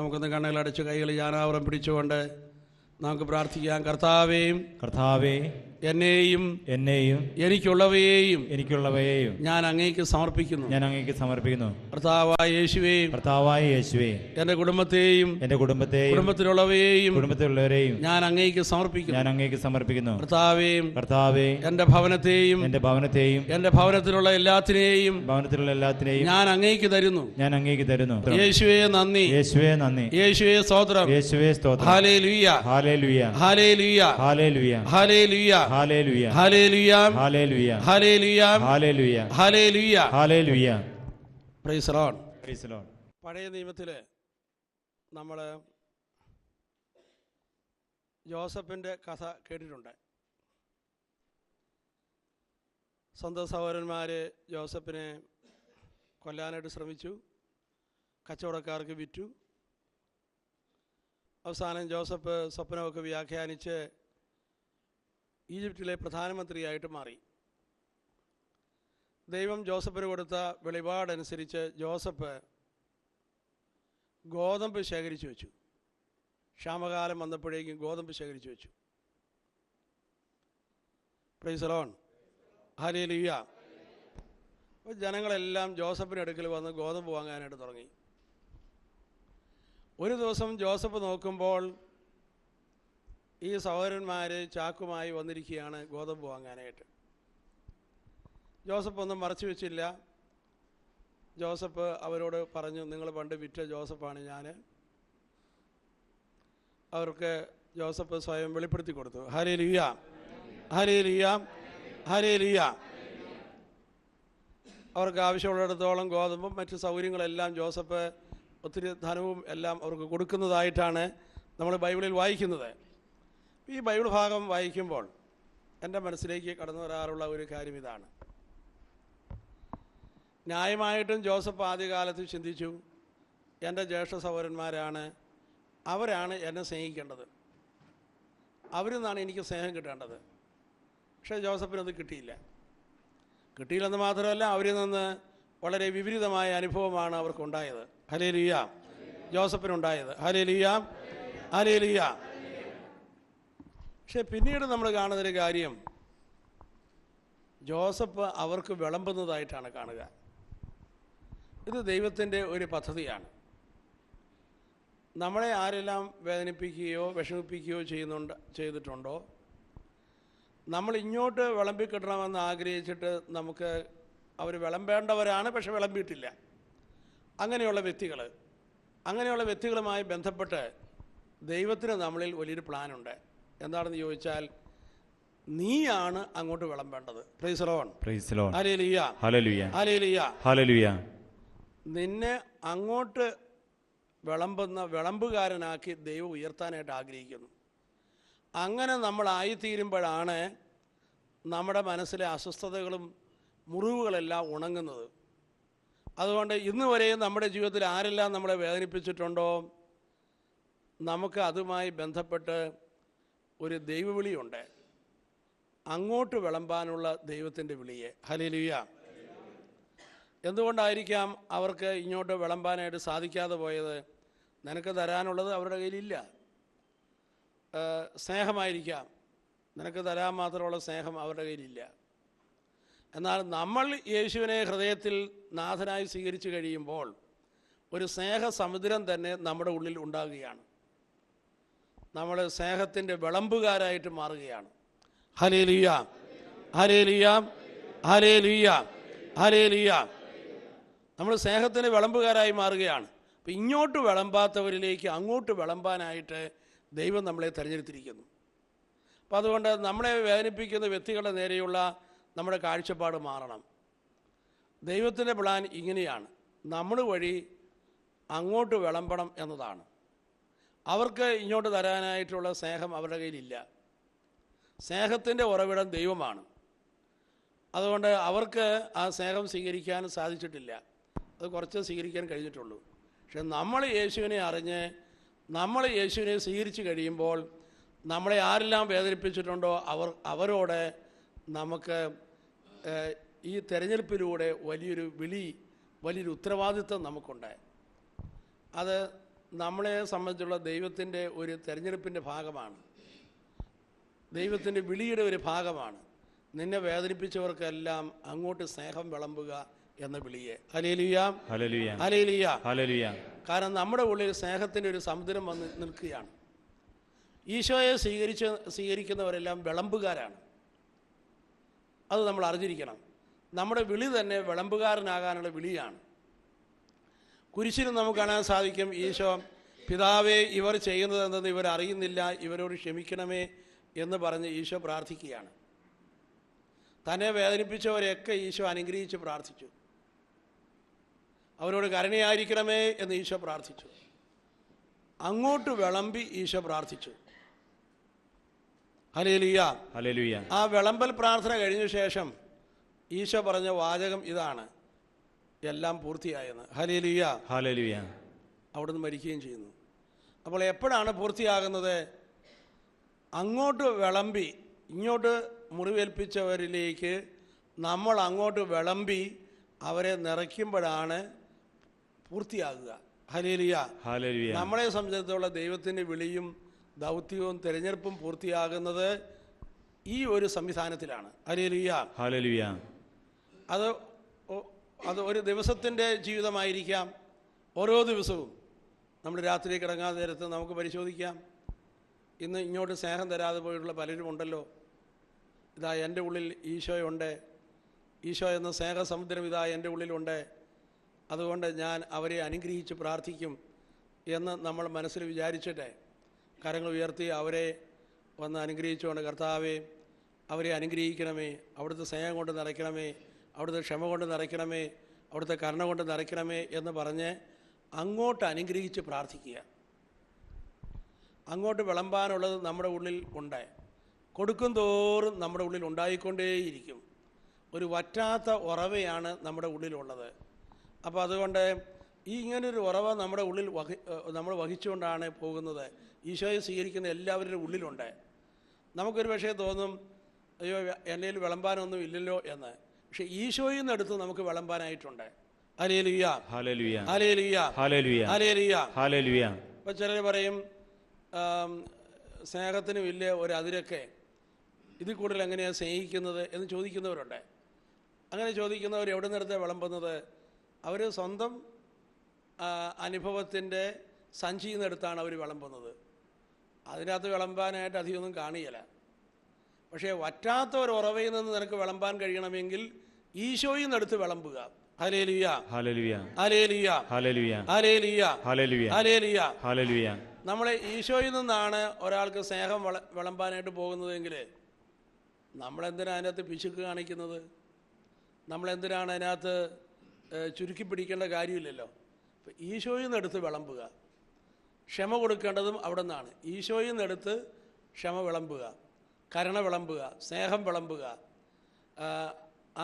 നമുക്കൊന്ന് കണ്ണുകളടച്ച് കൈകൾ യാനാവറം പിടിച്ചുകൊണ്ട് നമുക്ക് പ്രാർത്ഥിക്കാം. കർത്താവേ, എന്നെയും എനിക്കുള്ളവയെയും ഞാൻ അങ്ങേക്ക് സമർപ്പിക്കുന്നു. കർത്താവായ യേശുവേ, എന്റെ കുടുംബത്തെയും കുടുംബത്തിലുള്ളവരെയും ഞാൻ അങ്ങേക്ക് സമർപ്പിക്കുന്നു. കർത്താവേ, എന്റെ ഭവനത്തെയും എന്റെ ഭവനത്തിലുള്ള എല്ലാത്തിനെയും ഞാൻ അങ്ങേക്ക് തരുന്നു. യേശുവേ നന്ദി, യേശുവേ സ്തോത്രം. Hallelujah, hallelujah, hallelujah, hallelujah, hallelujah, hallelujah, hallelujah, hallelujah, hallelujah, hallelujah, hallelujah. Price the Lord. Praise the Lord. പഴയ നിയമത്തില് നമ്മൾ ജോസഫിന്റെ കഥ കേട്ടിട്ടുണ്ട്. സ്വന്തം സഹോദരന്മാര് ജോസഫിനെ കൊല്ലാനായിട്ട് ശ്രമിച്ചു, കച്ചവടക്കാർക്ക് വിറ്റു. അവസാനം ജോസഫ് സ്വപ്നമൊക്കെ വ്യാഖ്യാനിച്ച് ഈജിപ്തിലെ പ്രധാനമന്ത്രിയായിട്ട് മാറി. ദൈവം ജോസഫിന് കൊടുത്ത വെളിപാടനുസരിച്ച് ജോസഫ് ഗോതമ്പ് ശേഖരിച്ചു വെച്ചു. ക്ഷാമകാലം വന്നപ്പോഴേക്കും ഗോതമ്പ് ശേഖരിച്ചു വെച്ചു. Price the Lord. ഹല്ലേലൂയ. അപ്പോൾ ജനങ്ങളെല്ലാം ജോസഫിൻ്റെ അടുക്കൽ വന്ന് ഗോതമ്പ് വാങ്ങാനായിട്ട് തുടങ്ങി. ഒരു ദിവസം ജോസഫ് നോക്കുമ്പോൾ ഈ സഹോദരന്മാർ ചാക്കുമായി വന്നിരിക്കുകയാണ് ഗോതമ്പ് വാങ്ങാനായിട്ട്. ജോസഫ് ഒന്നും മറച്ചു വെച്ചില്ല. ജോസഫ് അവരോട് പറഞ്ഞു, നിങ്ങൾ പണ്ട് വിറ്റ ജോസഫാണ് ഞാൻ. അവർക്ക് ജോസഫ് സ്വയം വെളിപ്പെടുത്തി കൊടുത്തു. Hallelujah, hallelujah, hallelujah. അവർക്ക് ആവശ്യമുള്ളിടത്തോളം ഗോതമ്പും മറ്റ് സൗകര്യങ്ങളെല്ലാം ജോസഫ് ഒത്തിരി ധനവും എല്ലാം അവർക്ക് കൊടുക്കുന്നതായിട്ടാണ് നമ്മൾ ബൈബിളിൽ വായിക്കുന്നത്. ഈ ബൈബിൾ ഭാഗം വായിക്കുമ്പോൾ എൻ്റെ മനസ്സിലേക്ക് കടന്നു വരാറുള്ള ഒരു കാര്യം ഇതാണ്. ന്യായമായിട്ടും ജോസഫ് ആദ്യകാലത്ത് ചിന്തിച്ചു, എൻ്റെ ജ്യേഷ്ഠ സഹോദരന്മാരാണ്, അവരാണ് എന്നെ സ്നേഹിക്കേണ്ടത്, അവരിൽ നിന്നാണ് എനിക്ക് സ്നേഹം കിട്ടേണ്ടത്. പക്ഷേ ജോസഫിനത് കിട്ടിയില്ലെന്ന് മാത്രമല്ല, അവരിൽ നിന്ന് വളരെ വിപരീതമായ അനുഭവമാണ് അവർക്കുണ്ടായത്. ഹല്ലേലൂയ. ജോസഫിനുണ്ടായത്. Hallelujah, hallelujah. പക്ഷെ പിന്നീട് നമ്മൾ കാണുന്നൊരു കാര്യം, ജോസഫ് അവർക്ക് വിളമ്പുന്നതായിട്ടാണ് കാണുക. ഇത് ദൈവത്തിൻ്റെ ഒരു പദ്ധതിയാണ്. നമ്മളെ ആരെല്ലാം വേദനിപ്പിക്കുകയോ വിഷമിപ്പിക്കുകയോ ചെയ്തിട്ടുണ്ടോ, നമ്മൾ ഇങ്ങോട്ട് വിളമ്പിക്കിട്ടണമെന്ന് ആഗ്രഹിച്ചിട്ട് നമുക്ക് അവർ വിളമ്പേണ്ടവരാണ്, പക്ഷെ വിളമ്പിയിട്ടില്ല. അങ്ങനെയുള്ള വ്യക്തികളുമായി ബന്ധപ്പെട്ട് ദൈവത്തിന് നമ്മളിൽ വലിയൊരു പ്ലാനുണ്ട്. എന്താണെന്ന് ചോദിച്ചാൽ, നീയാണ് അങ്ങോട്ട് വിളമ്പേണ്ടത്. Praise the Lord. Praise the Lord. Hallelujah, hallelujah, hallelujah, hallelujah. നിന്നെ അങ്ങോട്ട് വിളമ്പുന്ന വിളമ്പുകാരനാക്കി ദൈവം ഉയർത്താനായിട്ട് ആഗ്രഹിക്കുന്നു. അങ്ങനെ നമ്മളായിത്തീരുമ്പോഴാണ് നമ്മുടെ മനസ്സിലെ അസ്വസ്ഥതകളും മുറിവുകളെല്ലാം ഉണങ്ങുന്നത്. അതുകൊണ്ട് ഇന്ന് വരെയും നമ്മുടെ ജീവിതത്തിൽ ആരെല്ലാം നമ്മളെ വേദനിപ്പിച്ചിട്ടുണ്ടോ, നമുക്ക് അതുമായി ബന്ധപ്പെട്ട് ഒരു ദൈവവിളിയുണ്ട്, അങ്ങോട്ട് വിളമ്പാനുള്ള ദൈവത്തിൻ്റെ വിളിയെ. ഹല്ലേലൂയ. എന്തുകൊണ്ടായിരിക്കാം അവർക്ക് ഇങ്ങോട്ട് വിളമ്പാനായിട്ട് സാധിക്കാതെ പോയത്? നിനക്ക് തരാനുള്ളത് അവരുടെ കയ്യിലില്ല. സ്നേഹമായിരിക്കാം, നിനക്ക് തരാൻ മാത്രമുള്ള സ്നേഹം അവരുടെ കയ്യിലില്ല. എന്നാൽ നമ്മൾ യേശുവിനെ ഹൃദയത്തിൽ നാഥനായി സ്വീകരിച്ചു കഴിയുമ്പോൾ ഒരു സ്നേഹസമുദ്രം തന്നെ നമ്മുടെ ഉള്ളിൽ ഉണ്ടാകുകയാണ്. നമ്മൾ സ്നേഹത്തിൻ്റെ വിളമ്പുകാരായിട്ട് മാറുകയാണ്. Hallelujah, hallelujah, hallelujah, hallelujah. നമ്മൾ സ്നേഹത്തിൻ്റെ വിളമ്പുകാരായി മാറുകയാണ്. അപ്പം ഇങ്ങോട്ട് വിളമ്പാത്തവരിലേക്ക് അങ്ങോട്ട് വിളമ്പാനായിട്ട് ദൈവം നമ്മളെ തിരഞ്ഞെടുത്തിരിക്കുന്നു. അപ്പം അതുകൊണ്ട് നമ്മളെ വേദനിപ്പിക്കുന്ന വ്യക്തികളുടെ നേരെയുള്ള നമ്മുടെ കാഴ്ചപ്പാട് മാറണം. ദൈവത്തിൻ്റെ പ്ലാൻ ഇങ്ങനെയാണ്, നമ്മൾ വഴി അങ്ങോട്ട് വിളമ്പണം എന്നതാണ്. അവർക്ക് ഇങ്ങോട്ട് തരാനായിട്ടുള്ള സ്നേഹം അവരുടെ കയ്യിലില്ല. സ്നേഹത്തിൻ്റെ ഉറവിടം ദൈവമാണ്. അതുകൊണ്ട് അവർക്ക് ആ സ്നേഹം സ്വീകരിക്കാൻ സാധിച്ചിട്ടില്ല. അത് കുറച്ച് സ്വീകരിക്കാൻ കഴിഞ്ഞിട്ടുള്ളൂ. പക്ഷെ നമ്മൾ യേശുവിനെ അറിഞ്ഞ് നമ്മൾ യേശുവിനെ സ്വീകരിച്ച് കഴിയുമ്പോൾ നമ്മളെ ആരെല്ലാം വേദനിപ്പിച്ചിട്ടുണ്ടോ അവരോട് നമുക്ക് ഈ തിരഞ്ഞെടുപ്പിലൂടെ വലിയൊരു ഉത്തരവാദിത്വം നമുക്കുണ്ട്. അത് നമ്മളെ സംബന്ധിച്ചുള്ള ദൈവത്തിൻ്റെ ഒരു തെരഞ്ഞെടുപ്പിൻ്റെ ഭാഗമാണ്, ദൈവത്തിൻ്റെ വിളിയുടെ ഒരു ഭാഗമാണ്. നിന്നെ വേദനിപ്പിച്ചവർക്കെല്ലാം അങ്ങോട്ട് സ്നേഹം വിളമ്പുക എന്ന വിളിയെ. Hallelujah, hallelujah, hallelujah, hallelujah. കാരണം നമ്മുടെ ഉള്ളിൽ സ്നേഹത്തിൻ്റെ ഒരു സമുദ്രം വന്ന് നിൽക്കുകയാണ്. ഈശോയെ സ്വീകരിക്കുന്നവരെല്ലാം വിളമ്പുകാരാണ്. അത് നമ്മൾ അറിഞ്ഞിരിക്കണം. നമ്മുടെ വിളി തന്നെ വിളമ്പുകാരനാകാനുള്ള വിളിയാണ്. കുരിശിൽ നമുക്ക് കാണാൻ സാധിക്കും, ഈശോ പിതാവേ ഇവർ ചെയ്യുന്നതെന്തെന്ന് ഇവർ അറിയുന്നില്ല, ഇവരോട് ക്ഷമിക്കണമേ എന്ന് പറഞ്ഞ് ഈശോ പ്രാർത്ഥിക്കുകയാണ്. തന്നെ വേദനിപ്പിച്ചവരെയൊക്കെ ഈശോ അനുഗ്രഹിച്ച് പ്രാർത്ഥിച്ചു. അവരോട് കരുണയായിരിക്കണമേ എന്ന് ഈശോ പ്രാർത്ഥിച്ചു. അങ്ങോട്ട് വിളമ്പി ഈശോ പ്രാർത്ഥിച്ചു. Hallelujah, hallelujah. ആ വിളമ്പൽ പ്രാർത്ഥന കഴിഞ്ഞ ശേഷം ഈശോ പറഞ്ഞ വാചകം ഇതാണ്, എല്ലാം പൂർത്തിയായെന്ന്. Hallelujah, hallelujah. അവിടുന്ന് മരിക്കുകയും ചെയ്യുന്നു. അപ്പോൾ എപ്പോഴാണ് പൂർത്തിയാകുന്നത്? അങ്ങോട്ട് വിളമ്പി ഇങ്ങോട്ട് മുറിവേൽപ്പിച്ചവരിലേക്ക് നമ്മൾ അങ്ങോട്ട് വിളമ്പി അവരെ നിറയ്ക്കുമ്പോഴാണ് പൂർത്തിയാകുക. Hallelujah, hallelujah. നമ്മളെ സംബന്ധിച്ചിടത്തോളം ദൈവത്തിൻ്റെ വിളിയും ദൗത്യവും തിരഞ്ഞെടുപ്പും പൂർത്തിയാകുന്നത് ഈ ഒരു സംവിധാനത്തിലാണ്. Hallelujah, hallelujah. അത് ഒരു ദിവസത്തിൻ്റെ ജീവിതമായിരിക്കാം. ഓരോ ദിവസവും നമ്മൾ രാത്രി കിടങ്ങാൻ നേരത്ത് നമുക്ക് പരിശോധിക്കാം, ഇന്ന് ഇങ്ങോട്ട് സ്നേഹം തരാതെ പോയിട്ടുള്ള പലരും ഉണ്ടല്ലോ. ഇതാ എൻ്റെ ഉള്ളിൽ ഈശോയുണ്ട്, ഈശോ എന്ന സ്നേഹസമുദ്രം ഇതാ എൻ്റെ ഉള്ളിലുണ്ട്, അതുകൊണ്ട് ഞാൻ അവരെ അനുഗ്രഹിച്ച് പ്രാർത്ഥിക്കും എന്ന് നമ്മൾ മനസ്സിൽ വിചാരിച്ചിട്ട് കരങ്ങൾ ഉയർത്തി അവരെ വന്ന് അനുഗ്രഹിച്ചുകൊണ്ട്, കർത്താവേ അവരെ അനുഗ്രഹിക്കണമേ, അവിടുത്തെ സ്നേഹം കൊണ്ട് നിറയ്ക്കണമേ, അവിടുത്തെ ക്ഷമ കൊണ്ട് നിറയ്ക്കണമേ, അവിടുത്തെ കരുണ കൊണ്ട് നിറയ്ക്കണമേ എന്ന് പറഞ്ഞ് അങ്ങോട്ട് അനുഗ്രഹിച്ച് പ്രാർത്ഥിക്കുക. അങ്ങോട്ട് വിളമ്പാനുള്ളത് നമ്മുടെ ഉള്ളിൽ ഉണ്ട്. കൊടുക്കും തോറും നമ്മുടെ ഉള്ളിൽ ഉണ്ടായിക്കൊണ്ടേയിരിക്കും. ഒരു വറ്റാത്ത ഉറവയാണ് നമ്മുടെ ഉള്ളിലുള്ളത്. അപ്പോൾ അതുകൊണ്ട് ഈ ഇങ്ങനൊരു ഉറവ നമ്മുടെ ഉള്ളിൽ നമ്മൾ വഹിച്ചുകൊണ്ടാണ് പോകുന്നത്. ഈശോയെ സ്വീകരിക്കുന്ന എല്ലാവരുടെ ഉള്ളിലുണ്ട്. നമുക്കൊരു പക്ഷേ തോന്നും, അയ്യോ എൻ്റെ കയ്യിൽ വിളമ്പാനൊന്നും ഇല്ലല്ലോ എന്ന്. പക്ഷെ ഈശോയിൽ നിന്ന് എടുത്ത് നമുക്ക് വിളമ്പാനായിട്ടുണ്ട്. Hallelujah, hallelujah, hallelujah, hallelujah, hallelujah, hallelujah. ഇപ്പോൾ ചിലർ പറയും സ്നേഹത്തിനും ഇല്ല ഒരു അതിരൊക്കെ, ഇതിൽ കൂടുതൽ എങ്ങനെയാണ് സ്നേഹിക്കുന്നത് എന്ന് ചോദിക്കുന്നവരുണ്ട്. അങ്ങനെ ചോദിക്കുന്നവർ എവിടെ നിന്നെടുത്ത് വിളമ്പുന്നത്? അവർ സ്വന്തം അനുഭവത്തിൻ്റെ സഞ്ചിയിൽ നിന്നെടുത്താണ് അവർ വിളമ്പുന്നത്. അതിനകത്ത് വിളമ്പാനായിട്ട് അധികമൊന്നും കാണിയല്ല. പക്ഷേ വറ്റാത്ത ഒരു ഉറവയിൽ നിന്ന് നിനക്ക് വിളമ്പാൻ കഴിയണമെങ്കിൽ ഈശോയിൽ നിന്നെടുത്ത് വിളമ്പുക. Hallelujah, hallelujah, hallelujah, hallelujah, hallelujah, hallelujah, hallelujah, hallelujah. നമ്മളെ ഈശോയിൽ നിന്നാണ് ഒരാൾക്ക് സ്നേഹം വിളമ്പാനായിട്ട് പോകുന്നതെങ്കിൽ നമ്മളെന്തിനാണ് അതിനകത്ത് പിശുക്ക് കാണിക്കുന്നത്? നമ്മളെന്തിനാണ് അതിനകത്ത് ചുരുക്കി പിടിക്കേണ്ട കാര്യമില്ലല്ലോ. അപ്പം ഈശോയിൽ നിന്നെടുത്ത് വിളമ്പുക. ക്ഷമ കൊടുക്കേണ്ടതും അവിടെ നിന്നാണ്. ഈശോയിൽ നിന്നെടുത്ത് ക്ഷമ വിളമ്പുക, കരുണ വിളമ്പുക, സ്നേഹം വിളമ്പുക.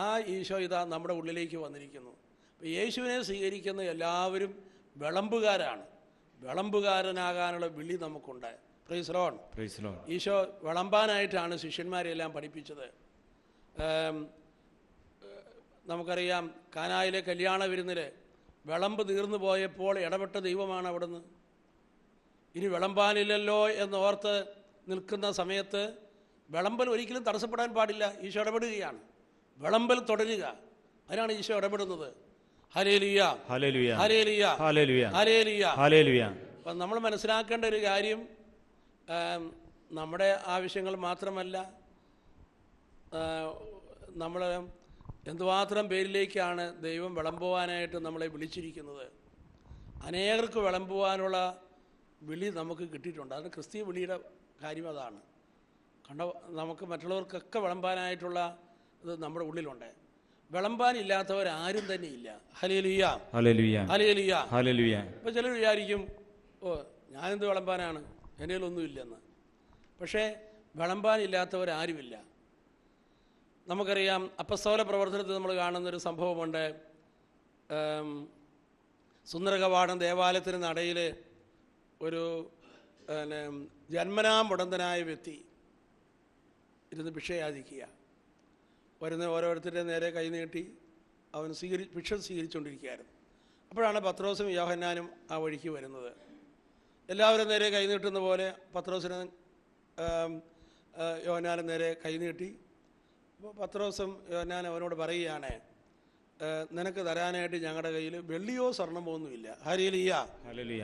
ആ ഈശോ ഇതാ നമ്മുടെ ഉള്ളിലേക്ക് വന്നിരിക്കുന്നു. അപ്പോൾ യേശുവിനെ സ്വീകരിക്കുന്ന എല്ലാവരും വിളമ്പുകാരാണ്. വിളമ്പുകാരനാകാനുള്ള വിളി നമുക്കുണ്ട്. Praise Lord, praise Lord. Isho വിളമ്പാനായിട്ടാണ് ശിഷ്യന്മാരെല്ലാം പഠിപ്പിച്ചത്. നമുക്കറിയാം, കാനായിലെ കല്യാണ വിരുന്നിൽ വിളമ്പ് തീർന്നു പോയപ്പോൾ ഇടപെട്ട ദൈവമാണ് അവിടുന്ന്. ഇനി വിളമ്പാനില്ലല്ലോ എന്നോർത്ത് നിൽക്കുന്ന സമയത്ത് വിളമ്പൽ ഒരിക്കലും തടസ്സപ്പെടാൻ പാടില്ല. ഈശോ ഇടപെടുകയാണ്. വിളമ്പൽ തുടരുക, അതിനാണ് ഈശോ ഇടപെടുന്നത്. Hallelujah, hallelujah, hallelujah, hallelujah, hallelujah, hallelujah. അപ്പം നമ്മൾ മനസ്സിലാക്കേണ്ട ഒരു കാര്യം, നമ്മുടെ ആവശ്യങ്ങൾ മാത്രമല്ല, നമ്മൾ എന്തുമാത്രം പേരിലേക്കാണ് ദൈവം വിളമ്പുവാനായിട്ട് നമ്മളെ വിളിച്ചിരിക്കുന്നത്. അനേകർക്ക് വിളമ്പുവാനുള്ള വിളി നമുക്ക് കിട്ടിയിട്ടുണ്ട്. അതിന് ക്രിസ്തീയ വിളിയുടെ കാര്യം അതാണ്. നമുക്ക് മറ്റുള്ളവർക്കൊക്കെ വിളമ്പാനായിട്ടുള്ള ഇത് നമ്മുടെ ഉള്ളിലുണ്ട്. വിളമ്പാനില്ലാത്തവരാരും തന്നെ ഇല്ല. Hallelujah, hallelujah, hallelujah, hallelujah. ഇപ്പോൾ ചിലർ വിചാരിക്കും, ഓ ഞാനെന്ത് വിളമ്പാനാണ്, എൻ്റെ കയ്യിലൊന്നും ഇല്ലെന്ന്. പക്ഷേ വിളമ്പാനില്ലാത്തവരാരുമില്ല. നമുക്കറിയാം, അപ്പസ്തോല പ്രവർത്തനത്തിൽ നമ്മൾ കാണുന്നൊരു സംഭവമുണ്ട്. സുന്ദരകവാടം ദേവാലയത്തിന് നടയിൽ ഒരു ജന്മനാ മുടന്തനായ വ്യക്തി ഇരുന്ന് ഭിക്ഷ യാചിക്കുക. വരുന്ന ഓരോരുത്തരുടെ നേരെ കൈനീട്ടി അവൻ ഭിക്ഷ സ്വീകരിച്ചുകൊണ്ടിരിക്കുകയായിരുന്നു. അപ്പോഴാണ് പത്രോസും യോഹന്നാനും ആ വഴിക്ക് വരുന്നത്. എല്ലാവരും നേരെ കൈനീട്ടുന്ന പോലെ പത്രോസിന് യോഹന്നാനും നേരെ കൈനീട്ടി. അപ്പോൾ പത്രോസും യോഹന്നാനും അവനോട് പറയുകയാണ്, നിനക്ക് തരാനായിട്ട് ഞങ്ങളുടെ കയ്യിൽ വെള്ളിയോ സ്വർണമോ ഒന്നുമില്ല. ഹല്ലേലൂയ.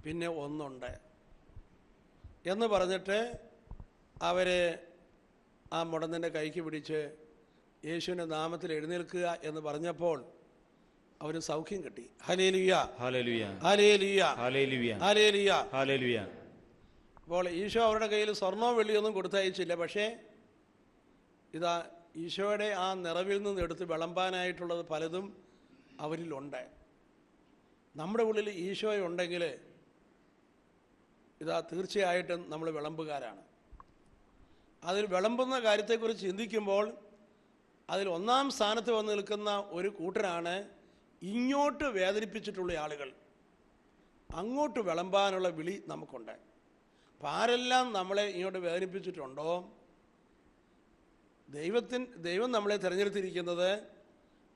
പിന്നെ ഒന്നുണ്ട് എന്ന് പറഞ്ഞിട്ട് അവരെ ആ മുടന്തൻ്റെ കൈക്ക് പിടിച്ച് യേശുവിൻ്റെ നാമത്തിൽ എഴുന്നേൽക്കുക എന്ന് പറഞ്ഞപ്പോൾ അവന് സൗഖ്യം കിട്ടി. Hallelujah, hallelujah, hallelujah, hallelujah, hallelujah, hallelujah. അപ്പോൾ ഈശോ അവരുടെ കയ്യിൽ സ്വർണ്ണോ വെള്ളിയൊന്നും കൊടുത്തയച്ചില്ല. പക്ഷേ ഇതാ ഈശോയുടെ ആ നിറവിൽ നിന്ന് എടുത്ത് വിളമ്പാനായിട്ടുള്ളത് പലതും അവരിലുണ്ട്. നമ്മുടെ ഉള്ളിൽ ഈശോ ഉണ്ടെങ്കിൽ ഇതാ തീർച്ചയായിട്ടും നമ്മൾ വിളമ്പുകാരാണ്. അതിൽ വിളമ്പുന്ന കാര്യത്തെക്കുറിച്ച് ചിന്തിക്കുമ്പോൾ അതിൽ ഒന്നാം സ്ഥാനത്ത് വന്ന് നിൽക്കുന്ന ഒരു കൂട്ടരാണ് ഇങ്ങോട്ട് വേദനിപ്പിച്ചിട്ടുള്ള ആളുകൾ. അങ്ങോട്ട് വിളമ്പാനുള്ള വിളി നമുക്കുണ്ട്. അപ്പം ആരെല്ലാം നമ്മളെ ഇങ്ങോട്ട് വേദനിപ്പിച്ചിട്ടുണ്ടോ, ദൈവം നമ്മളെ തിരഞ്ഞെടുത്തിരിക്കുന്നത്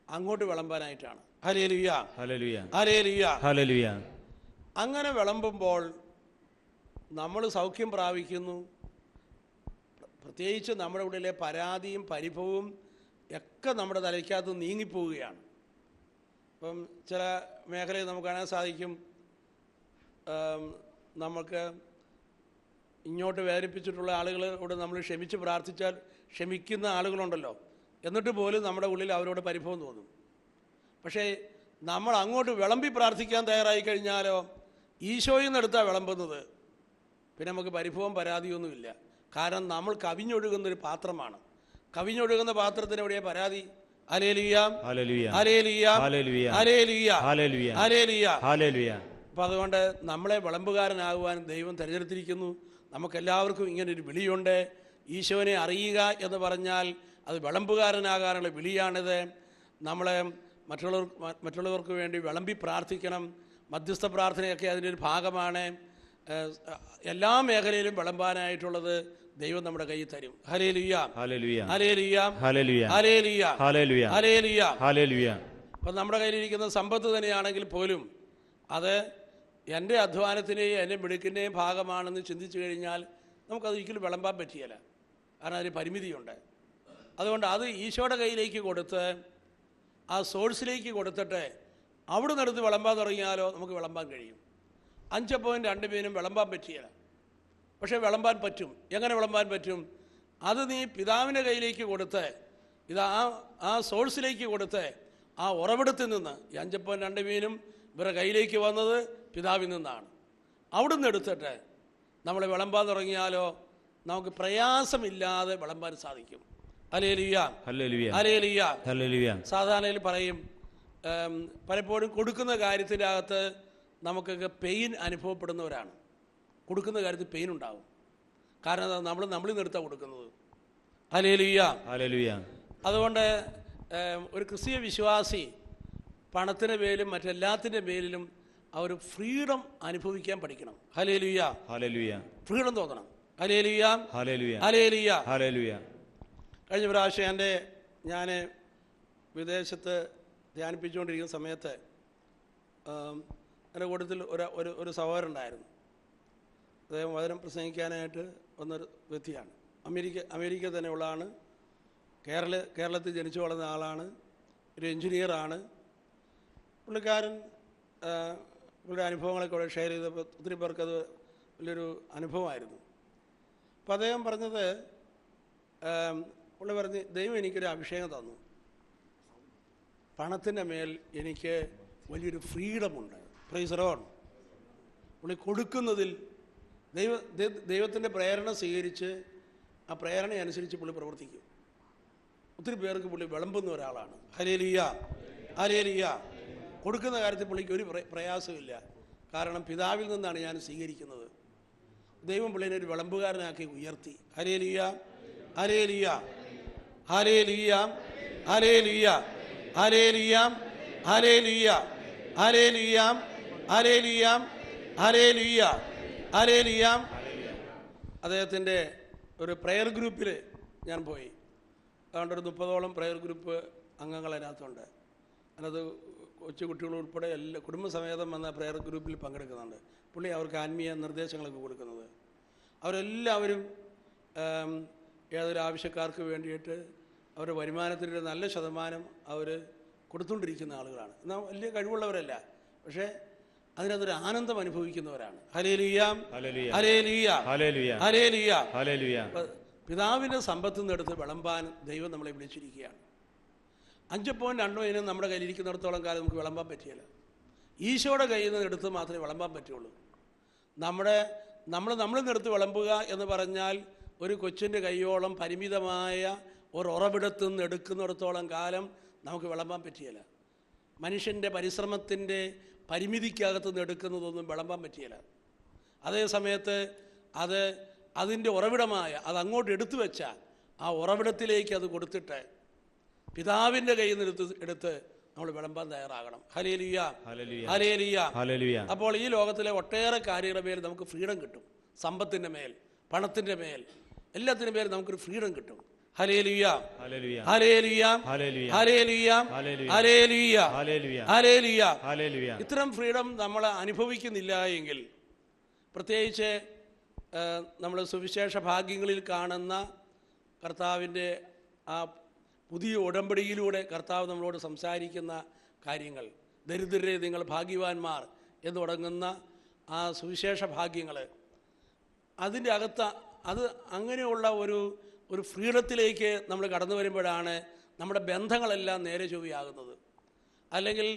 അങ്ങോട്ട് വിളമ്പാനായിട്ടാണ്. Hallelujah, hallelujah, hallelujah, hallelujah. അങ്ങനെ വിളമ്പുമ്പോൾ നമ്മൾ സൗഖ്യം പ്രാപിക്കുന്നു. പ്രത്യേകിച്ച് നമ്മുടെ ഉള്ളിലെ പരാതിയും പരിഭവവും ഒക്കെ നമ്മുടെ തലയ്ക്കകത്ത് നീങ്ങിപ്പോവുകയാണ്. ഇപ്പം ചില മേഖലയിൽ നമുക്ക് കാണാൻ സാധിക്കും, നമുക്ക് ഇങ്ങോട്ട് വേദനിപ്പിച്ചിട്ടുള്ള ആളുകളോട് നമ്മൾ ക്ഷമിച്ച് പ്രാർത്ഥിച്ചാൽ ക്ഷമിക്കുന്ന ആളുകളുണ്ടല്ലോ, എന്നിട്ട് പോലും നമ്മുടെ ഉള്ളിൽ അവരോട് പരിഭവം തോന്നും. പക്ഷേ നമ്മൾ അങ്ങോട്ട് വിളമ്പി പ്രാർത്ഥിക്കാൻ തയ്യാറായി കഴിഞ്ഞാലോ, ഈശോയിൽ നിന്നെടുത്താണ് വിളമ്പുന്നത്, പിന്നെ നമുക്ക് പരിഭവം പരാതിയൊന്നുമില്ല. കാരണം നമ്മൾ കവിഞ്ഞൊഴുകുന്നൊരു പാത്രമാണ്. കവിഞ്ഞൊഴുകുന്ന പാത്രത്തിന് എവിടെയാ പരാതി? Hallelujah, hallelujah, hallelujah, hallelujah, hallelujah, hallelujah, hallelujah. അപ്പം അതുകൊണ്ട് നമ്മളെ വിളമ്പുകാരനാകുവാൻ ദൈവം തിരഞ്ഞെടുത്തിരിക്കുന്നു. നമുക്കെല്ലാവർക്കും ഇങ്ങനൊരു വിളിയുണ്ട്. ഈശോനെ അറിയുക എന്ന് പറഞ്ഞാൽ അത് വിളമ്പുകാരനാകാനുള്ള വിളിയാണിത്. നമ്മളെ മറ്റുള്ളവർക്ക് വേണ്ടി വിളമ്പി പ്രാർത്ഥിക്കണം. മധ്യസ്ഥ പ്രാർത്ഥനയൊക്കെ അതിൻ്റെ ഒരു ഭാഗമാണ്. എല്ലാ മേഖലയിലും വിളമ്പാനായിട്ടുള്ളത് ദൈവം നമ്മുടെ കയ്യിൽ തരും. Hallelujah, hallelujah, hallelujah, hallelujah, hallelujah, hallelujah, hallelujah, hallelujah. അപ്പം നമ്മുടെ കയ്യിലിരിക്കുന്ന സമ്പത്ത് തന്നെയാണെങ്കിൽ പോലും അത് എൻ്റെ അധ്വാനത്തിൻ്റെയും എൻ്റെ മിടുക്കിൻ്റെയും ഭാഗമാണെന്ന് ചിന്തിച്ചു കഴിഞ്ഞാൽ നമുക്കതൊരിക്കലും വിളമ്പാൻ പറ്റിയല്ല. കാരണം അതിന് പരിമിതിയുണ്ട്. അതുകൊണ്ട് അത് ഈശോയുടെ കയ്യിലേക്ക് കൊടുത്ത് ആ സോഴ്സിലേക്ക് കൊടുത്തിട്ട് അവിടെ നിന്നെടുത്ത് വിളമ്പാൻ തുടങ്ങിയാലോ നമുക്ക് വിളമ്പാൻ കഴിയും. 5.2 മീനും വിളമ്പാൻ പറ്റിയല്ല, പക്ഷേ വിളമ്പാൻ പറ്റും. എങ്ങനെ വിളമ്പാൻ പറ്റും? അത് നീ പിതാവിൻ്റെ കയ്യിലേക്ക് കൊടുത്ത് ഇത് ആ സോഴ്സിലേക്ക് കൊടുത്ത് ആ ഉറവിടത്തിൽ നിന്ന് 5.2 മീനും ഇവരുടെ കയ്യിലേക്ക് വന്നത് പിതാവിൽ നിന്നാണ്. അവിടുന്ന് എടുത്തിട്ട് നമ്മൾ വിളമ്പാൻ തുടങ്ങിയാലോ നമുക്ക് പ്രയാസമില്ലാതെ വിളമ്പാൻ സാധിക്കും. Hallelujah, hallelujah, hallelujah, hallelujah. സാധാരണയിൽ പറയും, പലപ്പോഴും കൊടുക്കുന്ന കാര്യത്തിൻ്റെ അകത്ത് നമുക്കൊക്കെ പെയിൻ അനുഭവപ്പെടുന്നവരാണ്. കൊടുക്കുന്ന കാര്യത്തിൽ പെയിൻ ഉണ്ടാകും. കാരണം നമ്മളിൽ നിന്നെടുത്താണ് കൊടുക്കുന്നത്. Hallelujah, hallelujah. അതുകൊണ്ട് ഒരു ക്രിസ്തീയ വിശ്വാസി പണത്തിൻ്റെ പേരിലും മറ്റെല്ലാത്തിൻ്റെ പേരിലും അവർ ഫ്രീഡം അനുഭവിക്കാൻ പഠിക്കണം. Hallelujah, hallelujah. ഫ്രീഡം തോന്നണം. Hallelujah, hallelujah, hallelujah, hallelujah. കഴിഞ്ഞ പ്രാവശ്യം ഞാൻ വിദേശത്ത് ധ്യാനിപ്പിച്ചുകൊണ്ടിരിക്കുന്ന സമയത്ത് എൻ്റെ കൂട്ടത്തിൽ ഒരു സഹോദരനുണ്ടായിരുന്നു. അദ്ദേഹം വചനം പ്രസംഗിക്കാനായിട്ട് വന്നൊരു വ്യക്തിയാണ്. അമേരിക്ക തന്നെയുള്ള ആളാണ്. കേരളത്തിൽ ജനിച്ചു വളർന്ന ആളാണ്. ഒരു എൻജിനീയറാണ്. പുള്ളിക്കാരൻ പുള്ളിയുടെ അനുഭവങ്ങളൊക്കെ ഇവിടെ ഷെയർ ചെയ്തപ്പോൾ ഒത്തിരി പേർക്കത് വലിയൊരു അനുഭവമായിരുന്നു. അപ്പോൾ അദ്ദേഹം പറഞ്ഞത്, പുള്ളി പറഞ്ഞ്, ദൈവം എനിക്കൊരു അഭിഷേകം തന്നു. പണത്തിൻ്റെ മേൽ എനിക്ക് വലിയൊരു ഫ്രീഡമുണ്ട്. Price the Lord. പുള്ളി കൊടുക്കുന്നതിൽ ദൈവത്തിൻ്റെ പ്രേരണ സ്വീകരിച്ച് ആ പ്രേരണയനുസരിച്ച് പുള്ളി പ്രവർത്തിക്കും. ഒത്തിരി പേർക്ക് പുള്ളി വിളമ്പുന്ന ഒരാളാണ്. Hallelujah, hallelujah. കൊടുക്കുന്ന കാര്യത്തിൽ പുള്ളിക്ക് ഒരു പ്രയാസമില്ല. കാരണം പിതാവിൽ നിന്നാണ് ഞാൻ സ്വീകരിക്കുന്നത്. ദൈവം പുള്ളിനെ ഒരു വിളമ്പുകാരനാക്കി ഉയർത്തി. Hallelujah, hallelujah, hallelujah, hallelujah, hallelujah, hallelujah, hallelujah, hallelujah, hallelujah, hallelujah. അദ്ദേഹത്തിൻ്റെ ഒരു പ്രെയർ ഗ്രൂപ്പിൽ ഞാൻ പോയി. അതുകൊണ്ട് ഒരു 30ഓളം പ്രെയർ ഗ്രൂപ്പ് അംഗങ്ങൾ അതിനകത്തുണ്ട്. അതിനകത്ത് കൊച്ചുകുട്ടികൾ ഉൾപ്പെടെ എല്ലാ കുടുംബസമേതം വന്ന പ്രെയർ ഗ്രൂപ്പിൽ പങ്കെടുക്കുന്നുണ്ട്. പുള്ളി അവർക്ക് ആത്മീയ നിർദ്ദേശങ്ങളൊക്കെ കൊടുക്കുന്നത്. അവരെല്ലാവരും ഏതൊരു ആവശ്യക്കാർക്ക് വേണ്ടിയിട്ട് അവരുടെ വരുമാനത്തിൻ്റെ നല്ല ശതമാനം അവർ കൊടുത്തുകൊണ്ടിരിക്കുന്ന ആളുകളാണ്. എന്നാൽ വലിയ കഴിവുള്ളവരല്ല, പക്ഷേ അതിനകത്തൊരു ആനന്ദം അനുഭവിക്കുന്നവരാണ്. Hallelujah, hallelujah, hallelujah, hallelujah. പിതാവിൻ്റെ സമ്പത്തിൽ നിന്നെടുത്ത് വിളമ്പാൻ ദൈവം നമ്മളെ വിളിച്ചിരിക്കുകയാണ്. 5.2 നമ്മുടെ കയ്യിലിരിക്കുന്നിടത്തോളം കാലം നമുക്ക് വിളമ്പാൻ പറ്റിയല്ല. ഈശോയുടെ കയ്യിൽ നിന്ന് എടുത്ത് മാത്രമേ വിളമ്പാൻ പറ്റുള്ളൂ. നമ്മളിൽ നിന്നെടുത്ത് വിളമ്പുക എന്ന് പറഞ്ഞാൽ ഒരു കൊച്ചിൻ്റെ കൈയോളം പരിമിതമായ ഒരു ഉറവിടത്തിൽ നിന്ന് എടുക്കുന്നിടത്തോളം കാലം നമുക്ക് വിളമ്പാൻ പറ്റിയല്ല. മനുഷ്യൻ്റെ പരിശ്രമത്തിൻ്റെ പരിമിതിക്കകത്തു നിന്ന് എടുക്കുന്നതൊന്നും വിളമ്പാൻ പറ്റിയല്ല. അതേ സമയത്ത് അതിൻ്റെ ഉറവിടമായ അതങ്ങോട്ട് എടുത്തു വെച്ചാൽ ആ ഉറവിടത്തിലേക്ക് അത് കൊടുത്തിട്ട് പിതാവിൻ്റെ കയ്യിൽ നിന്ന് എടുത്ത് നമ്മൾ വിളമ്പാൻ തയ്യാറാകണം. Hallelujah, hallelujah, hallelujah. അപ്പോൾ ഈ ലോകത്തിലെ ഒട്ടേറെ കാര്യങ്ങളുടെ മേൽ നമുക്ക് ഫ്രീഡം കിട്ടും. സമ്പത്തിൻ്റെ മേൽ, പണത്തിൻ്റെ മേൽ, എല്ലാത്തിൻ്റെ മേൽ നമുക്കൊരു ഫ്രീഡം കിട്ടും. Hallelujah, hallelujah, hallelujah, hallelujah, hallelujah, hallelujah. ഇത്തരം ഫ്രീഡം നമ്മൾ അനുഭവിക്കുന്നില്ല എങ്കിൽ, പ്രത്യേകിച്ച് നമ്മൾ സുവിശേഷ ഭാഗ്യങ്ങളിൽ കാണുന്ന കർത്താവിൻ്റെ ആ പുതിയ ഉടമ്പടിയിലൂടെ കർത്താവ് നമ്മളോട് സംസാരിക്കുന്ന കാര്യങ്ങൾ, ദരിദ്രരെ നിങ്ങൾ ഭാഗ്യവാന്മാർ എന്ന് തുടങ്ങുന്ന ആ സുവിശേഷ ഭാഗ്യങ്ങൾ, അതിൻ്റെ അകത്ത് അങ്ങനെയുള്ള ഒരു ഫ്രീഡത്തിലേക്ക് നമ്മൾ കടന്നു വരുമ്പോഴാണ് നമ്മുടെ ബന്ധങ്ങളെല്ലാം നേരെ ചൊവ്വയാകുന്നത്. അല്ലെങ്കിൽ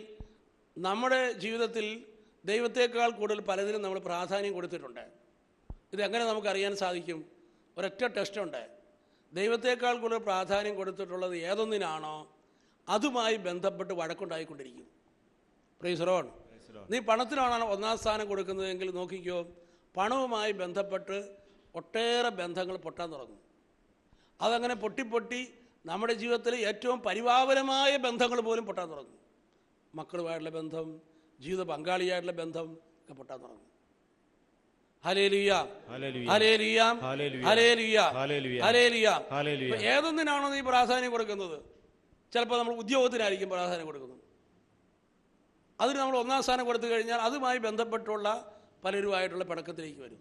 നമ്മുടെ ജീവിതത്തിൽ ദൈവത്തേക്കാൾ കൂടുതൽ പലതിനും നമ്മൾ പ്രാധാന്യം കൊടുത്തിട്ടുണ്ട്. ഇതെങ്ങനെ നമുക്കറിയാൻ സാധിക്കും? ഒരൊറ്റ ടെസ്റ്റുണ്ട്. ദൈവത്തേക്കാൾ കൂടുതൽ പ്രാധാന്യം കൊടുത്തിട്ടുള്ളത് ഏതൊന്നിനാണോ അതുമായി ബന്ധപ്പെട്ട് വഴക്കുണ്ടായിക്കൊണ്ടിരിക്കും. Price the Lord. നീ പണത്തിനാണോ ഒന്നാം സ്ഥാനം കൊടുക്കുന്നതെങ്കിൽ നോക്കിക്കോ, പണവുമായി ബന്ധപ്പെട്ട് ഒട്ടേറെ ബന്ധങ്ങൾ പൊട്ടാൻ തുടങ്ങും. അതങ്ങനെ പൊട്ടി നമ്മുടെ ജീവിതത്തിൽ ഏറ്റവും പരിപാവനമായ ബന്ധങ്ങൾ പോലും പൊട്ടാൻ തുടങ്ങും. മക്കളുമായിട്ടുള്ള ബന്ധം, ജീവിത പങ്കാളിയായിട്ടുള്ള ബന്ധം ഒക്കെ പൊട്ടാൻ തുടങ്ങും. Hallelujah, hallelujah, hallelujah, hallelujah. ഏതൊന്നിനാണോ നീ പ്രാധാന്യം കൊടുക്കുന്നത്? ചിലപ്പോൾ നമ്മൾ ഉദ്യോഗത്തിനായിരിക്കും പ്രാധാന്യം കൊടുക്കുന്നത്. അതിന് നമ്മൾ ഒന്നാം സ്ഥാനം കൊടുത്തു കഴിഞ്ഞാൽ അതുമായി ബന്ധപ്പെട്ടുള്ള പലരുമായിട്ടുള്ള പിണക്കത്തിലേക്ക് വരും.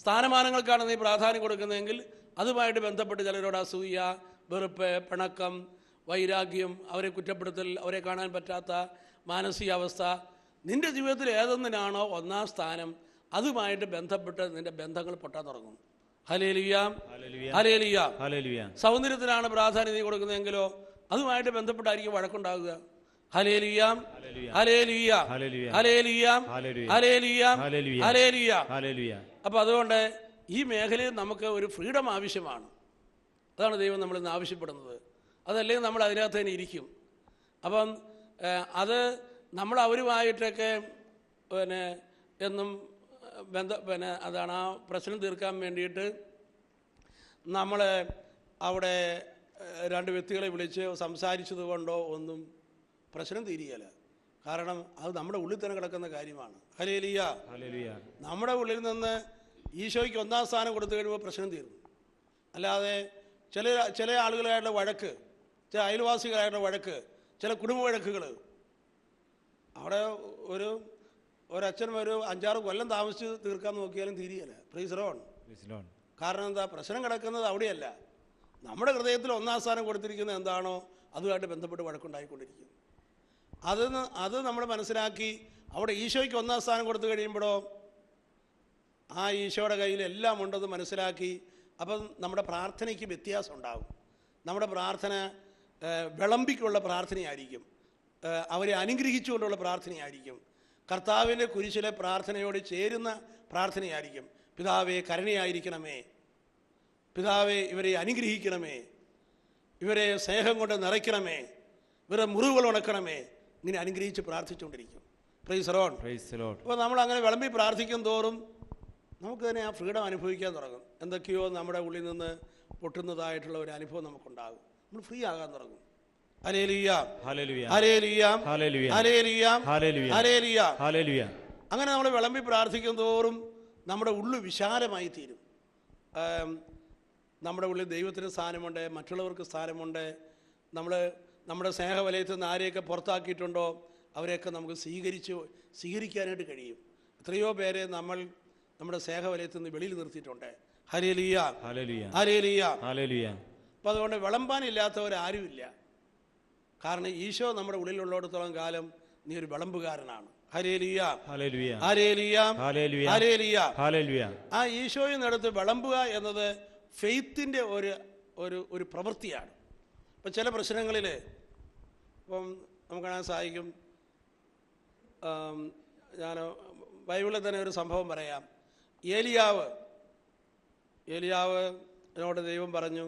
സ്ഥാനമാനങ്ങൾക്കാണ് നീ പ്രാധാന്യം കൊടുക്കുന്നതെങ്കിൽ അതുമായിട്ട് ബന്ധപ്പെട്ട് ചിലരോട് അസൂയ, വെറുപ്പ്, പിണക്കം, വൈരാഗ്യം, അവരെ കുറ്റപ്പെടുത്തൽ, അവരെ കാണാൻ പറ്റാത്ത മാനസികാവസ്ഥ. നിൻ്റെ ജീവിതത്തിൽ ഏതൊന്നിനാണോ ഒന്നാം സ്ഥാനം അതുമായിട്ട് ബന്ധപ്പെട്ട് നിൻ്റെ ബന്ധങ്ങൾ പൊട്ടാൻ തുടങ്ങും. Hallelujah, hallelujah, hallelujah. സൗന്ദര്യത്തിനാണ് പ്രാധാന്യം നീ കൊടുക്കുന്നതെങ്കിലോ അതുമായിട്ട് ബന്ധപ്പെട്ടായിരിക്കും വഴക്കുണ്ടാകുക. Hallelujah, hallelujah, hallelujah, hallelujah, hallelujah. അപ്പോൾ അതുകൊണ്ട് ഈ മേഖലയിൽ നമുക്ക് ഒരു ഫ്രീഡം ആവശ്യമാണ്. അതാണ് ദൈവം നമ്മളിൽ നിന്ന് ആവശ്യപ്പെടുന്നത്. അതല്ലെങ്കിൽ നമ്മൾ അതിനകത്ത് തന്നെ ഇരിക്കും. അപ്പം നമ്മൾ അവരുമായിട്ടൊക്കെ എന്നും അതാണ് ആ പ്രശ്നം തീർക്കാൻ വേണ്ടിയിട്ട് നമ്മൾ അവിടെ രണ്ട് വ്യക്തികളെ വിളിച്ച് സംസാരിച്ചത് കൊണ്ടോ ഒന്നും പ്രശ്നം തീരുകയില്ല. കാരണം അത് നമ്മുടെ ഉള്ളിൽ തന്നെ കിടക്കുന്ന കാര്യമാണ്. Hallelujah, hallelujah. നമ്മുടെ ഉള്ളിൽ നിന്ന് ഈശോയ്ക്ക് ഒന്നാം സ്ഥാനം കൊടുത്തു കഴിയുമ്പോൾ പ്രശ്നം തീർന്നു. അല്ലാതെ ചില ആളുകളായിട്ടുള്ള വഴക്ക്, ചില അയൽവാസികളായിട്ടുള്ള വഴക്ക്, ചില കുടുംബ വഴക്കുകൾ, അവിടെ ഒരച്ഛനും 5-6 കൊല്ലം താമസിച്ച് തീർക്കാൻ നോക്കിയാലും തീരുകയില്ല. Price the Lord. കാരണം എന്താ? പ്രശ്നം കിടക്കുന്നത് അവിടെയല്ല. നമ്മുടെ ഹൃദയത്തിൽ ഒന്നാം സ്ഥാനം കൊടുത്തിരിക്കുന്നത് എന്താണോ അതുമായിട്ട് ബന്ധപ്പെട്ട് വഴക്കുണ്ടായിക്കൊണ്ടിരിക്കും. അത് നമ്മൾ മനസ്സിലാക്കി അവിടെ ഈശോയ്ക്ക് ഒന്നാം സ്ഥാനം കൊടുത്തു കഴിയുമ്പോഴോ ആ ഈശോയുടെ കയ്യിൽ എല്ലാം ഉണ്ടെന്ന് മനസ്സിലാക്കി അപ്പം നമ്മുടെ പ്രാർത്ഥനയ്ക്ക് വ്യത്യാസം ഉണ്ടാകും. നമ്മുടെ പ്രാർത്ഥന വിളമ്പിക്കുള്ള പ്രാർത്ഥനയായിരിക്കും, അവരെ അനുഗ്രഹിച്ചുകൊണ്ടുള്ള പ്രാർത്ഥനയായിരിക്കും, കർത്താവിൻ്റെ കുരിശിലെ പ്രാർത്ഥനയോട് ചേരുന്ന പ്രാർത്ഥനയായിരിക്കും. പിതാവേ കരുണയായിരിക്കണമേ, പിതാവേ ഇവരെ അനുഗ്രഹിക്കണമേ, ഇവരെ സ്നേഹം കൊണ്ട് നിറയ്ക്കണമേ, ഇവരെ മുറിവുകൾ ഉണക്കണമേ, ഇങ്ങനെ അനുഗ്രഹിച്ച് പ്രാർത്ഥിച്ചുകൊണ്ടിരിക്കും. Praise the Lord, praise the Lord. അപ്പോൾ നമ്മൾ അങ്ങനെ വിളമ്പി പ്രാർത്ഥിക്കും തോറും നമുക്ക് തന്നെ ആ ഫ്രീഡം അനുഭവിക്കാൻ തുടങ്ങും. എന്തൊക്കെയോ നമ്മുടെ ഉള്ളിൽ നിന്ന് പൊട്ടുന്നതായിട്ടുള്ള ഒരു അനുഭവം നമുക്കുണ്ടാകും. നമ്മൾ ഫ്രീ ആകാൻ തുടങ്ങും. Hallelujah, hallelujah, hallelujah, hallelujah, hallelujah, hallelujah. അങ്ങനെ നമ്മൾ വിളമ്പി പ്രാർത്ഥിക്കും തോറും നമ്മുടെ ഉള്ളു വിശാലമായി തീരും. നമ്മുടെ ഉള്ളിൽ ദൈവത്തിന് സ്ഥാനമുണ്ട്, മറ്റുള്ളവർക്ക് സ്ഥാനമുണ്ട്. നമ്മുടെ സ്നേഹവലയത്തിൽ നിന്ന് ആരെയൊക്കെ പുറത്താക്കിയിട്ടുണ്ടോ അവരെയൊക്കെ നമുക്ക് സ്വീകരിക്കാനായിട്ട് കഴിയും. എത്രയോ പേരെ നമ്മൾ നമ്മുടെ സ്നേഹവലയത്തിൽ നിന്ന് വെളിയിൽ നിർത്തിയിട്ടുണ്ട്. Hallelujah, hallelujah, hallelujah. അപ്പം അതുകൊണ്ട് വിളമ്പാനില്ലാത്തവരാരുമില്ല. കാരണം ഈശോ നമ്മുടെ ഉള്ളിലുള്ളിടത്തോളം കാലം നീ ഒരു വിളമ്പുകാരനാണ്. Hallelujah, hallelujah, hallelujah, hallelujah, hallelujah. ആ ഈശോയിൽ നിന്നെടുത്ത് വിളമ്പുക എന്നത് ഫെയ്ത്തിൻ്റെ ഒരു പ്രവൃത്തിയാണ്. ഇപ്പം ചില പ്രശ്നങ്ങളിൽ ഇപ്പം നമുക്ക് കാണാൻ സാധിക്കും. ഞാൻ ബൈബിളിൽ തന്നെ ഒരു സംഭവം പറയാം. ഏലിയാവിനോട് ദൈവം പറഞ്ഞു,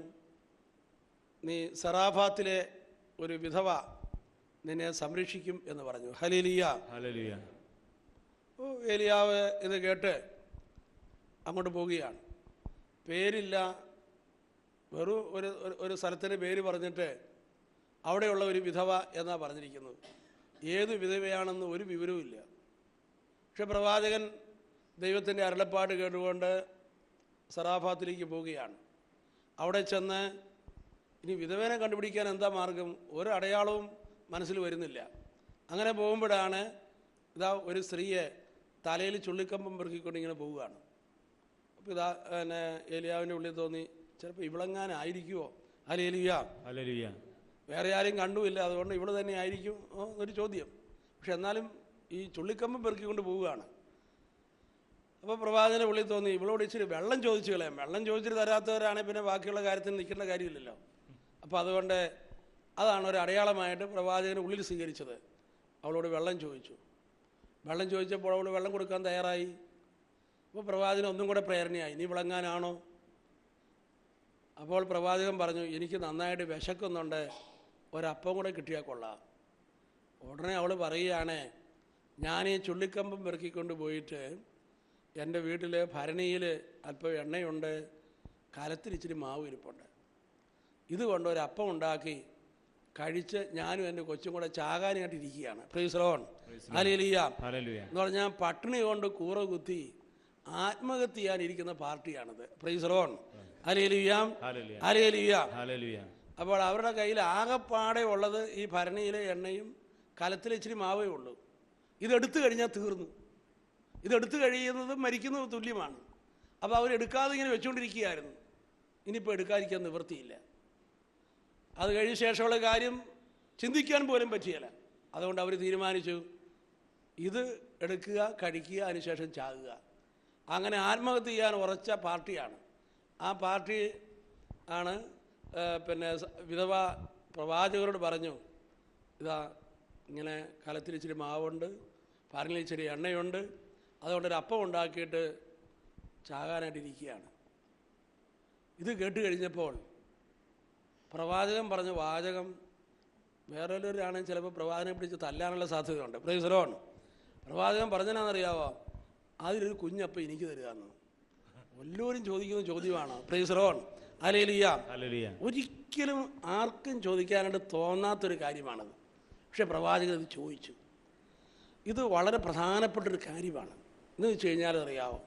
നീ സറാഫാത്തിലെ ഒരു വിധവ നിന്നെ സംരക്ഷിക്കും എന്ന് പറഞ്ഞു. Hallelujah, hallelujah. ഏലിയാവ് ഇത് കേട്ട് അങ്ങോട്ട് പോവുകയാണ്. പേരില്ല, വെറും ഒരു സ്ഥലത്തിൻ്റെ പേര് പറഞ്ഞിട്ട് അവിടെയുള്ള ഒരു വിധവ എന്നാണ് പറഞ്ഞിരിക്കുന്നത്. ഏത് വിധവയാണെന്ന് ഒരു വിവരവുമില്ല. പക്ഷെ പ്രവാചകൻ ദൈവത്തിൻ്റെ അരുളപ്പാട് കേട്ടുകൊണ്ട് സറാഫാത്തിലേക്ക് പോവുകയാണ്. അവിടെ ചെന്ന് ഇനി വിധവേനെ കണ്ടുപിടിക്കാൻ എന്താ മാർഗം? ഒരു അടയാളവും മനസ്സിൽ വരുന്നില്ല. അങ്ങനെ പോകുമ്പോഴാണ് ഇതാ ഒരു സ്ത്രീയെ തലയിൽ ചുള്ളിക്കമ്പം പെറുക്കിക്കൊണ്ട് ഇങ്ങനെ പോവുകയാണ്. അപ്പോൾ ഇതാ ഏലിയാവിൻ്റെ ഉള്ളിൽ തോന്നി, ചിലപ്പോൾ ഇവളെങ്ങാനായിരിക്കുമോ? Hallelujah, hallelujah. വേറെ ആരും കണ്ടുമില്ല, അതുകൊണ്ട് ഇവള് തന്നെ ആയിരിക്കും ഒരു ചോദ്യം. പക്ഷെ എന്നാലും ഈ ചുള്ളിക്കമ്പം പെറുക്കിക്കൊണ്ട് പോവുകയാണ്. അപ്പോൾ പ്രവാചകൻ്റെ ഉള്ളിൽ തോന്നി, ഇവളോട് ഇച്ചിരി വെള്ളം ചോദിച്ചു കളയാം. വെള്ളം ചോദിച്ചിട്ട് തരാത്തവരാണെങ്കിൽ പിന്നെ ബാക്കിയുള്ള കാര്യത്തിന് നിൽക്കേണ്ട കാര്യമില്ലല്ലോ. അപ്പോൾ അതുകൊണ്ട് അതാണ് ഒരു അടയാളമായിട്ട് പ്രവാചകന് ഉള്ളിൽ സ്വീകരിച്ചത്. അവളോട് വെള്ളം ചോദിച്ചു. വെള്ളം ചോദിച്ചപ്പോൾ അവൾ വെള്ളം കൊടുക്കാൻ തയ്യാറായി. അപ്പോൾ പ്രവാചകൻ ഒന്നും കൂടെ പ്രേരണയായി, നീ വിളങ്ങാനാണോ? അപ്പോൾ പ്രവാചകൻ പറഞ്ഞു, എനിക്ക് നന്നായിട്ട് വിശക്കുന്നുണ്ട്, ഒരപ്പം കൂടെ കിട്ടിയാൽ കൊള്ളാം. ഉടനെ അവൾ പറയുകയാണ്, ഞാൻ ഈ ചുള്ളിക്കമ്പം പെറുക്കിക്കൊണ്ട് പോയിട്ട് എൻ്റെ വീട്ടിൽ ഭരണിയിൽ അല്പം എണ്ണയുണ്ട്, കലത്തിൽ ഇച്ചിരി മാവ് ഇരിപ്പുണ്ട്, ഇതുകൊണ്ട് ഒരപ്പം ഉണ്ടാക്കി കഴിച്ച് ഞാനും എൻ്റെ കൊച്ചും കൂടെ ചാകാനായിട്ട് ഇരിക്കുകയാണ്. Praise the Lord, hallelujah. എന്ന് പറഞ്ഞാൽ പട്ടിണി കൊണ്ട് കൂറ കുത്തി ആത്മഹത്യ ചെയ്യാനിരിക്കുന്ന പാർട്ടിയാണിത്. Praise the Lord, hallelujah, hallelujah, hallelujah. അപ്പോൾ അവരുടെ കയ്യിൽ ആകെപ്പാടെ ഉള്ളത് ഈ ഭരണിയിലെ എണ്ണയും കലത്തിൽ ഇച്ചിരി മാവേ ഉള്ളൂ. ഇതെടുത്തു കഴിഞ്ഞാൽ തീർന്നു. ഇതെടുത്തു കഴിയുന്നതും മരിക്കുന്നതും തുല്യമാണ്. അപ്പോൾ അവരെടുക്കാതെ ഇങ്ങനെ വെച്ചുകൊണ്ടിരിക്കുകയായിരുന്നു. ഇനിയിപ്പോൾ എടുക്കാതിരിക്കാൻ നിവൃത്തിയില്ല. അത് കഴിഞ്ഞ ശേഷമുള്ള കാര്യം ചിന്തിക്കാൻ പോലും പറ്റിയല്ല. അതുകൊണ്ട് അവർ തീരുമാനിച്ചു, ഇത് എടുക്കുക, കഴിക്കുക, അതിനുശേഷം ചാകുക. അങ്ങനെ ആത്മഹത്യ ചെയ്യാൻ ഉറച്ച പാർട്ടിയാണ്. ആ പാർട്ടി ആണ് പിന്നെ വിധവ പ്രവാചകരോട് പറഞ്ഞു, ഇതാ ഇങ്ങനെ കലത്തിൽ ഇച്ചിരി മാവുണ്ട്, പാലിൽ ഇച്ചിരി എണ്ണയുണ്ട്, അതുകൊണ്ടൊരു അപ്പം ഉണ്ടാക്കിയിട്ട് ചാകാനായിട്ടിരിക്കുകയാണ്. ഇത് കേട്ട് കഴിഞ്ഞപ്പോൾ പ്രവാചകൻ പറഞ്ഞ വാചകം വേറൊരാണെങ്കിൽ ചിലപ്പോൾ പ്രവാചകനെ പിടിച്ച് തല്ലാനുള്ള സാധ്യതയുണ്ട്. Price the Lord. പ്രവാചകൻ പറഞ്ഞതിനാണെന്നറിയാവോ? അതിലൊരു കുഞ്ഞപ്പം എനിക്ക് തരികയെന്ന്. എല്ലാവരും ചോദിക്കുന്ന ചോദ്യമാണ്. Price the Lord, hallelujah, hallelujah. ഒരിക്കലും ആർക്കും ചോദിക്കാനായിട്ട് തോന്നാത്തൊരു കാര്യമാണത്. പക്ഷേ പ്രവാചകൻ ഇത് ചോദിച്ചു. ഇത് വളരെ പ്രധാനപ്പെട്ടൊരു കാര്യമാണ്. എന്ന് വെച്ച് കഴിഞ്ഞാൽ അറിയാവോ,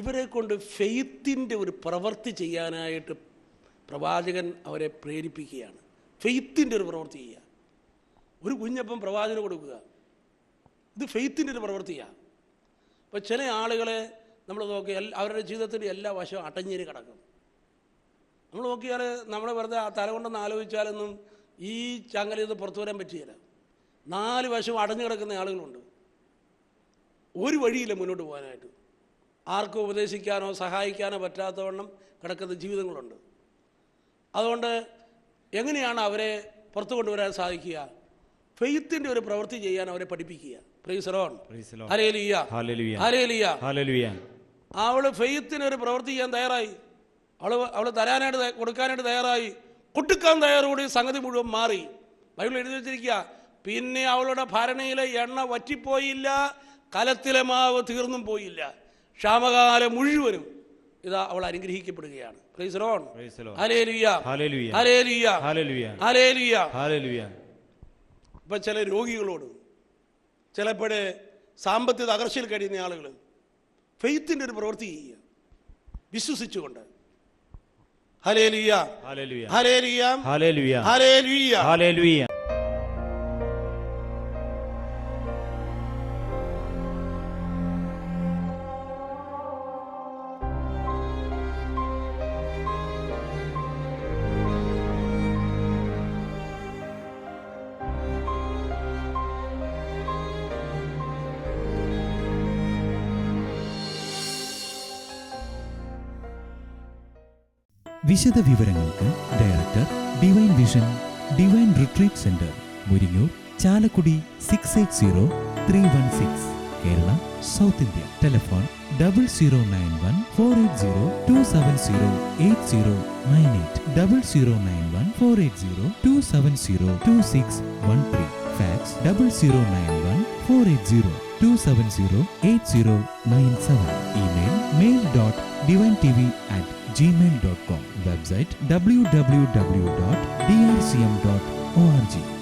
ഇവരെ കൊണ്ട് ഫെയ്ത്തിൻ്റെ ഒരു പ്രവൃത്തി ചെയ്യാനായിട്ട് പ്രവാചകൻ അവരെ പ്രേരിപ്പിക്കുകയാണ്. ഫെയ്ത്തിൻ്റെ ഒരു പ്രവൃത്തി ചെയ്യുക. ഒരു കുഞ്ഞപ്പം പ്രവാചകന് കൊടുക്കുക, ഇത് ഫെയ്ത്തിൻ്റെ ഒരു പ്രവൃത്തിയാണ്. അപ്പോൾ ചില ആളുകളെ നമ്മൾ നോക്കി അവരുടെ ജീവിതത്തിൻ്റെ എല്ലാ വശവും അടഞ്ഞേരി കിടക്കും. നമ്മൾ നോക്കിയാൽ നമ്മൾ വെറുതെ തല കൊണ്ടൊന്ന് ആലോചിച്ചാലൊന്നും ഈ ചങ്ങലയിൽ നിന്ന് പുറത്തു വരാൻ പറ്റുകയില്ല. 4 വശവും അടഞ്ഞു കിടക്കുന്ന ആളുകളുണ്ട്. ഒരു വഴിയില്ല മുന്നോട്ട് പോകാനായിട്ട്. ആർക്കും ഉപദേശിക്കാനോ സഹായിക്കാനോ പറ്റാത്തവണ്ണം കിടക്കുന്ന ജീവിതങ്ങളുണ്ട്. അതുകൊണ്ട് എങ്ങനെയാണ് അവരെ പുറത്തു കൊണ്ടുവരാൻ സാധിക്കുക? ഫെയ്ത്തിൻ്റെ ഒരു പ്രവൃത്തി ചെയ്യാൻ അവരെ പഠിപ്പിക്കുക. Price the Lord, hallelujah, hallelujah, hallelujah, hallelujah. അവള് ഫെയ്ത്തിന് ഒരു പ്രവൃത്തി ചെയ്യാൻ തയ്യാറായി. അവള് തരാനായിട്ട് കൊടുക്കാനായിട്ട് തയ്യാറായി. കൊടുക്കാൻ തയ്യാറോടി സംഗതി മുഴുവൻ മാറി. ബൈബിൾ എഴുതി വെച്ചിരിക്കുക, പിന്നെ അവളുടെ ഭരണിയിലെ എണ്ണ വറ്റിപ്പോയില്ല, കലത്തിലെ മാവ് തീർന്നും പോയില്ല. ക്ഷാമകാലം മുഴുവനും ഇതാ അവൾ അനുഗ്രഹിക്കപ്പെടുകയാണ്. Praise the Lord, hallelujah, hallelujah, hallelujah, hallelujah, hallelujah, hallelujah. ഇപ്പം ചില രോഗികളോട്, ചിലപ്പോഴേ സാമ്പത്തിക തകർച്ചയിൽ കഴിയുന്ന ആളുകൾ ഫെയ്ത്തിൻ്റെ ഒരു പ്രവൃത്തി ചെയ്യുക, വിശ്വസിച്ചുകൊണ്ട്. Hallelujah, hallelujah, hallelujah, hallelujah, hallelujah. Hallelujah. വിശദ വിവരങ്ങൾക്ക് director, divine vision, divine retreat centre, Muringoor, Chalakudy 680316, Kerala, south India. Telephone 0091-480-270-8098, 0091-480-270-2613. Fax 0091-480-270-8097. Email mail.divinetv@gmail.com. Website www.drcm.org.